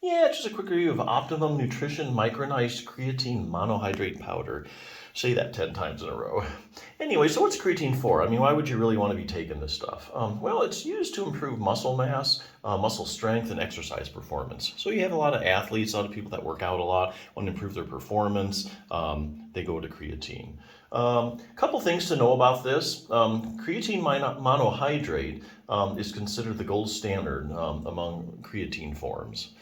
Yeah, just a quick review of Optimum Nutrition Micronized Creatine Monohydrate Powder. Say that 10 times in a row. Anyway, so what's creatine for? I mean, why would you really want to be taking this stuff? Well, it's used to improve muscle mass, muscle strength, and exercise performance. So you have a lot of athletes, a lot of people that work out a lot, want to improve their performance. They go to creatine. Couple things to know about this. Creatine monohydrate is considered the gold standard among creatine forms.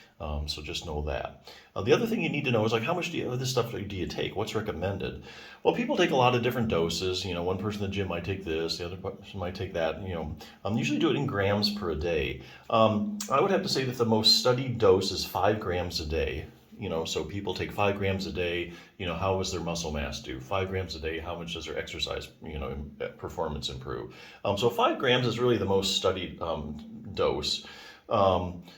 So just know that. The other thing you need to know is like how much of this stuff do you take? What's recommended? Well, people take a lot of different doses. You know, one person in the gym might take this, the other person might take that. Usually do it in grams per day. I would have to say that the most studied dose is 5 grams a day. So people take 5 grams a day. How does their muscle mass do? 5 grams a day. How much does their exercise, performance improve? So 5 grams is really the most studied dose.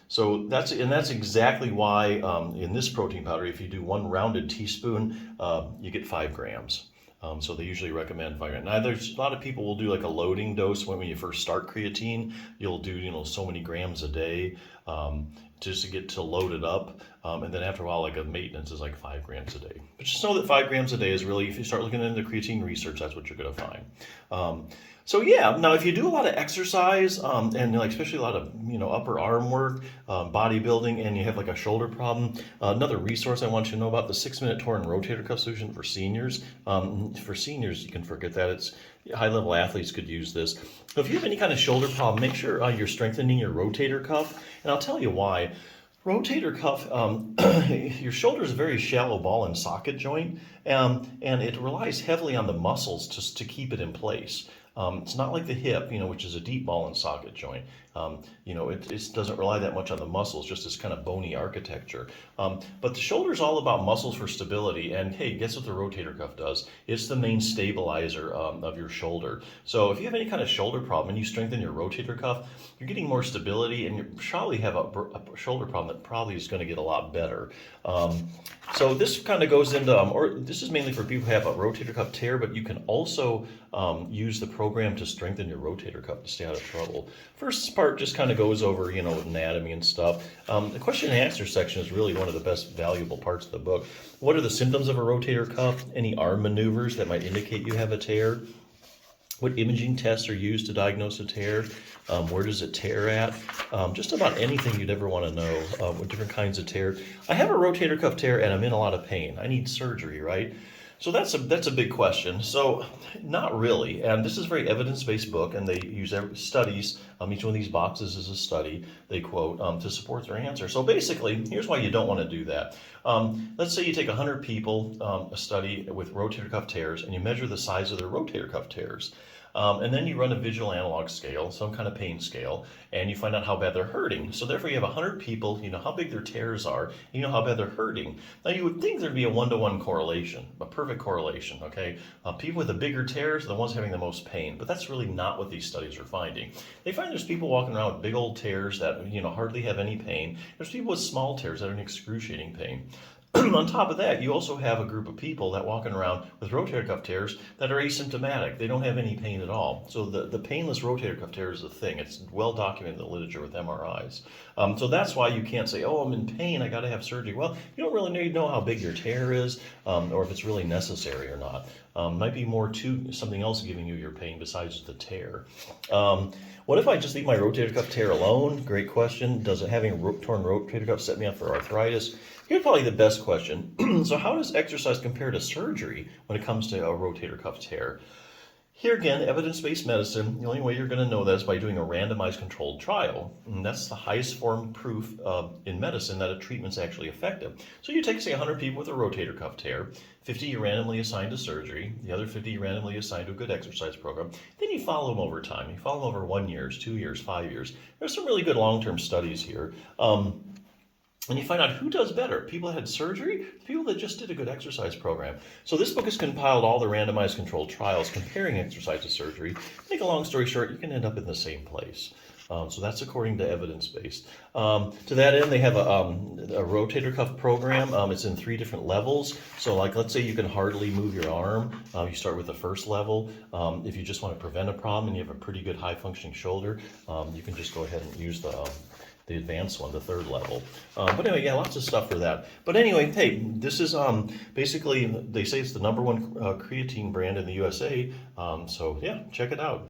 So that's exactly why in this protein powder, if you do 1 rounded teaspoon, you get 5 grams. So they usually recommend 5 grams. Now, there's a lot of people will do like a loading dose when you first start creatine. You'll do so many grams a day just to get to load it up. And then after a while, like a maintenance is like 5 grams a day. But just know that 5 grams a day is really, if you start looking into creatine research, that's what you're going to find. So yeah, now if you do a lot of exercise and like especially a lot of upper arm work, bodybuilding, and you have like a shoulder problem, another resource I want you to know about, the 6-minute torn rotator cuff solution for seniors. For seniors, you can forget that. It's high-level athletes could use this. So if you have any kind of shoulder problem, make sure you're strengthening your rotator cuff, and I'll tell you why. Rotator cuff, your shoulder is a very shallow ball and socket joint, and it relies heavily on the muscles just to keep it in place. It's not like the hip, which is a deep ball and socket joint. It doesn't rely that much on the muscles, just this kind of bony architecture. But the shoulder is all about muscles for stability. And hey, guess what the rotator cuff does? It's the main stabilizer of your shoulder. So if you have any kind of shoulder problem and you strengthen your rotator cuff, you're getting more stability, and you probably have a shoulder problem that probably is going to get a lot better. So this kind of goes into, or this is mainly for people who have a rotator cuff tear, but you can also use the program to strengthen your rotator cuff to stay out of trouble. First part just kind of goes over, anatomy and stuff. The question and answer section is really one of the best valuable parts of the book. What are the symptoms of a rotator cuff? Any arm maneuvers that might indicate you have a tear? What imaging tests are used to diagnose a tear? Where does it tear at? Just about anything you'd ever want to know with different kinds of tear. I have a rotator cuff tear and I'm in a lot of pain. I need surgery, right? So that's a big question. So not really. And this is a very evidence-based book, and they use studies. Each one of these boxes is a study they quote to support their answer. So basically, here's why you don't want to do that. Let's say you take 100 people, a study with rotator cuff tears, and you measure the size of their rotator cuff tears. And then you run a visual analog scale, some kind of pain scale, and you find out how bad they're hurting. So therefore you have 100 people, you know how big their tears are, and you know how bad they're hurting. Now you would think there'd be a 1-to-1 correlation, a perfect correlation, okay? People with the bigger tears are the ones having the most pain, but that's really not what these studies are finding. They find there's people walking around with big old tears that, hardly have any pain. There's people with small tears that are in excruciating pain. On top of that, you also have a group of people that walking around with rotator cuff tears that are asymptomatic. They don't have any pain at all. So the painless rotator cuff tear is a thing. It's well documented in the literature with MRIs. So that's why you can't say, oh, I'm in pain, I got to have surgery. Well, you don't really know how big your tear is or if it's really necessary or not. Might be more to something else giving you your pain besides the tear. What if I just leave my rotator cuff tear alone? Great question. Does having a torn rotator cuff set me up for arthritis? Here's probably the best question. So how does exercise compare to surgery when it comes to a rotator cuff tear? Here again, evidence-based medicine, the only way you're going to know that is by doing a randomized controlled trial. And that's the highest form of proof in medicine that a treatment's actually effective. So you take, say, 100 people with a rotator cuff tear, 50 you randomly assign to surgery, the other 50 you randomly assign to a good exercise program. Then you follow them over time. You follow them over 1 year, 2 years, 5 years. There's some really good long-term studies here. And you find out who does better, people that had surgery, people that just did a good exercise program. So this book has compiled all the randomized controlled trials comparing exercise to surgery. Make a long story short, you can end up in the same place. So that's according to evidence-based. To that end, they have a rotator cuff program. It's in 3 different levels. So like, let's say you can hardly move your arm. You start with the first level. If you just want to prevent a problem and you have a pretty good high-functioning shoulder, you can just go ahead and use the the advanced one, the third level. But anyway, yeah, lots of stuff for that. But anyway, hey, this is basically, they say it's the #1 creatine brand in the USA. So yeah, check it out.